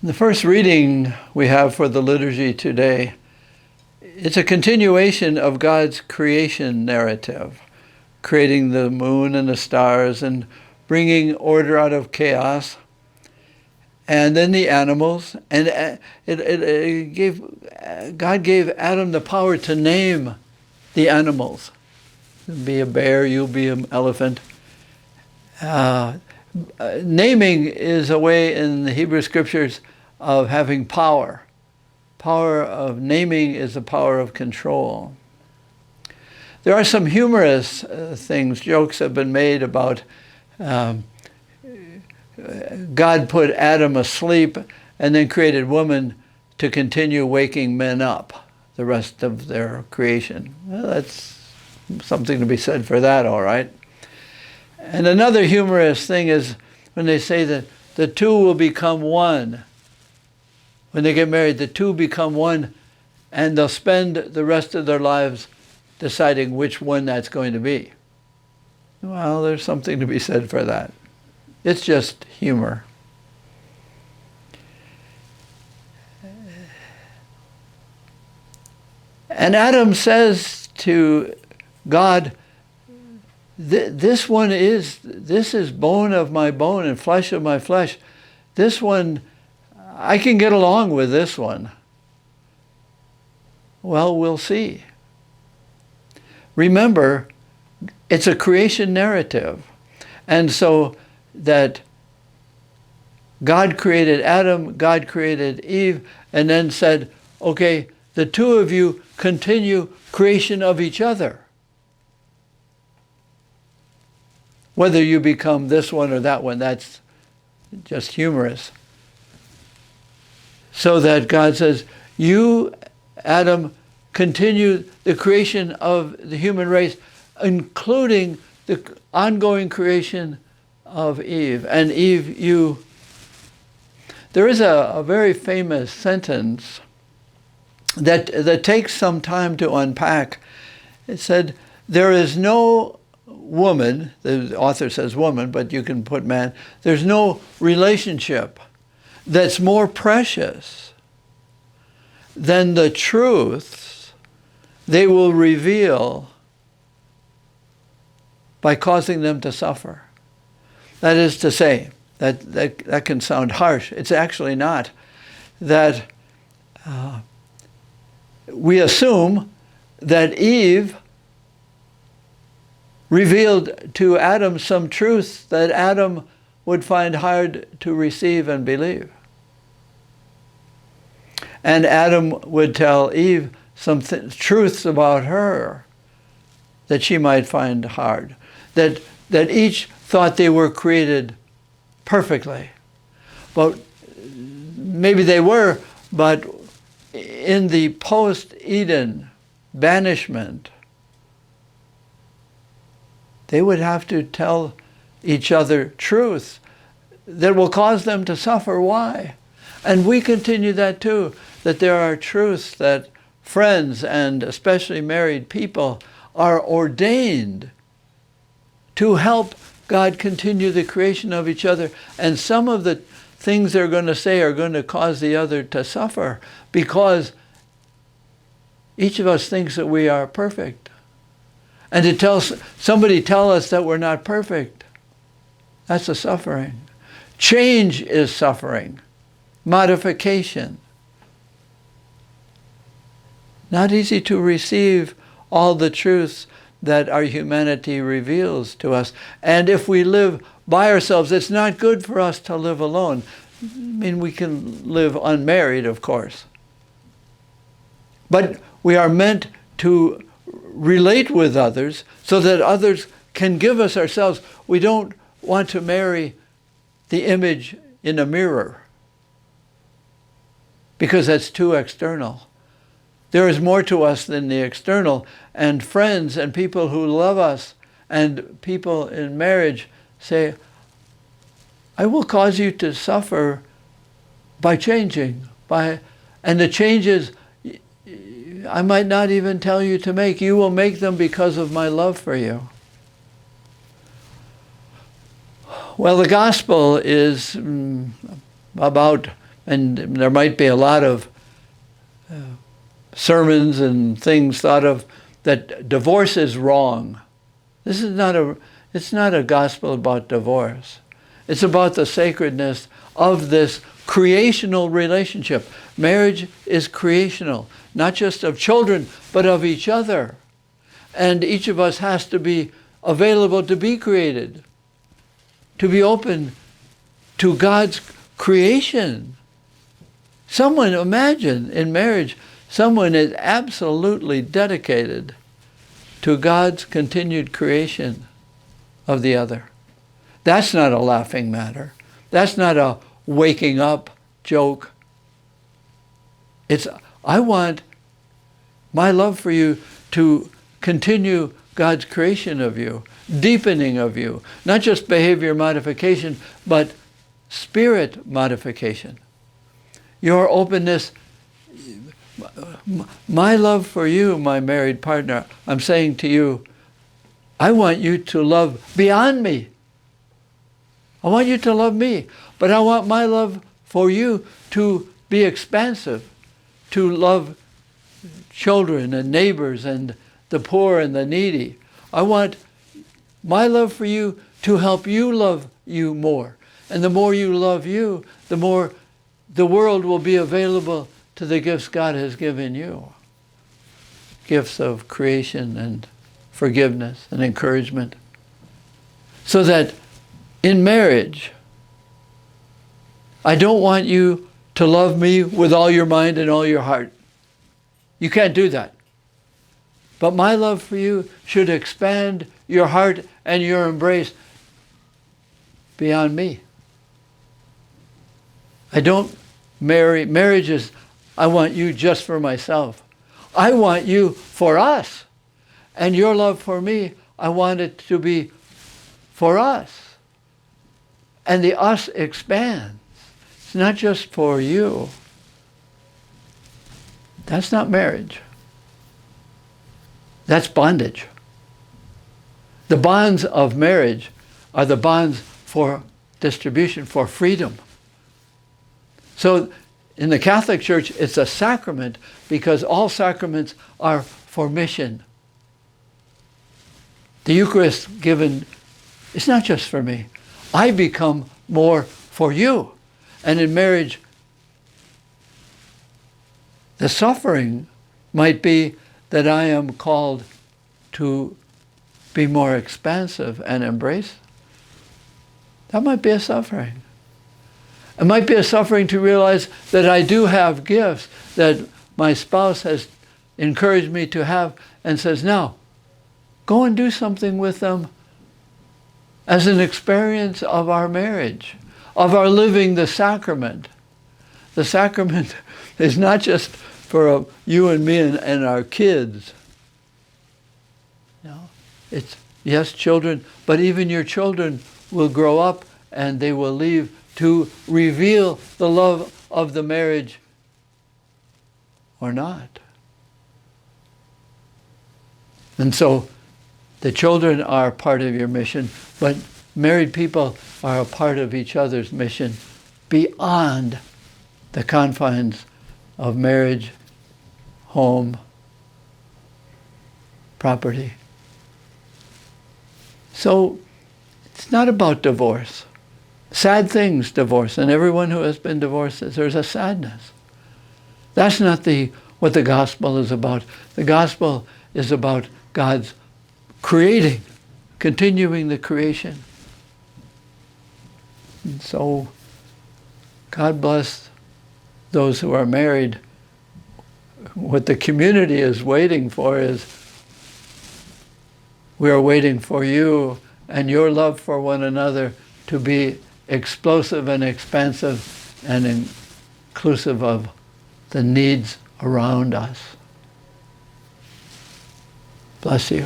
The first reading we have for the liturgy today, it's a continuation of God's creation narrative, creating the moon and the stars and bringing order out of chaos, and then the animals. And God gave Adam the power to name the animals. You'll be a bear, you'll be an elephant. Naming is a way in the Hebrew Scriptures of having power. Power of naming is the power of control. There are some humorous things, jokes have been made about God put Adam asleep and then created woman to continue waking men up the rest of their creation. Well, that's something to be said for that, all right. And another humorous thing is when they say that the two will become one. When they get married, the two become one, and they'll spend the rest of their lives deciding which one that's going to be. Well, there's something to be said for that. It's just humor. And Adam says to God, this is bone of my bone and flesh of my flesh. This one, I can get along with this one. Well, we'll see. Remember, it's a creation narrative. And so that God created Adam, God created Eve, and then said, okay, the two of you continue creation of each other. Whether you become this one or that one, that's just humorous. So that God says, you, Adam, continue the creation of the human race, including the ongoing creation of Eve. And Eve, you... There is a very famous sentence that takes some time to unpack. It said, there is no woman, the author says woman, but you can put man, there's no relationship that's more precious than the truths they will reveal by causing them to suffer. That is to say, that can sound harsh. It's actually not. That we assume that Eve revealed to Adam some truths that Adam would find hard to receive and believe. And Adam would tell Eve some truths about her that she might find hard. That each thought they were created perfectly. But maybe they were, but in the post-Eden banishment, they would have to tell each other truths that will cause them to suffer. Why? And we continue that too, that there are truths that friends and especially married people are ordained to help God continue the creation of each other. And some of the things they're going to say are going to cause the other to suffer because each of us thinks that we are perfect. And to tell somebody tell us that we're not perfect, that's a suffering. Change is suffering. Modification. Not easy to receive all the truths that our humanity reveals to us. And if we live by ourselves, it's not good for us to live alone. I mean, we can live unmarried, of course. But we are meant to relate with others so that others can give us ourselves. We don't want to marry the image in a mirror because that's too external. There is more to us than the external, and friends and people who love us and people in marriage say, I will cause you to suffer by changing, and the changes I might not even tell you to make. You will make them because of my love for you. Well, the gospel is about and there might be a lot of sermons and things thought of that divorce is wrong. This is it's not a gospel about divorce. It's about the sacredness of this creational relationship. Marriage is creational, not just of children, but of each other. And each of us has to be available to be created, to be open to God's creation. Someone, imagine in marriage, someone is absolutely dedicated to God's continued creation of the other. That's not a laughing matter. That's not a waking up joke. I want my love for you to continue God's creation of you, deepening of you, not just behavior modification, but spirit modification. Your openness, my love for you, my married partner, I'm saying to you, I want you to love beyond me. I want you to love me, but I want my love for you to be expansive, to love children and neighbors and the poor and the needy. I want my love for you to help you love you more. And the more you love you, the more the world will be available to the gifts God has given you. Gifts of creation and forgiveness and encouragement. So that in marriage, I don't want you to love me with all your mind and all your heart. You can't do that. But my love for you should expand your heart and your embrace beyond me. I don't marriage is, I want you just for myself. I want you for us. And your love for me, I want it to be for us. And the us expands. It's not just for you. That's not marriage. That's bondage. The bonds of marriage are the bonds for distribution, for freedom. So in the Catholic Church, it's a sacrament because all sacraments are for mission. The Eucharist given, it's not just for me. I become more for you. And in marriage, the suffering might be that I am called to be more expansive and embrace. That might be a suffering. It might be a suffering to realize that I do have gifts that my spouse has encouraged me to have and says, now, go and do something with them as an experience of our marriage, of our living the sacrament. The sacrament is not just for you and me and our kids. No, it's, yes, children, but even your children will grow up and they will leave to reveal the love of the marriage or not. And so the children are part of your mission, but married people are a part of each other's mission beyond the confines of marriage, home, property. So it's not about divorce. Sad things, divorce, and everyone who has been divorced, there's a sadness. That's not what the gospel is about. The gospel is about God's creating, continuing the creation. And so, God bless those who are married. What the community is waiting for is, we are waiting for you and your love for one another to be explosive and expansive and inclusive of the needs around us. Bless you.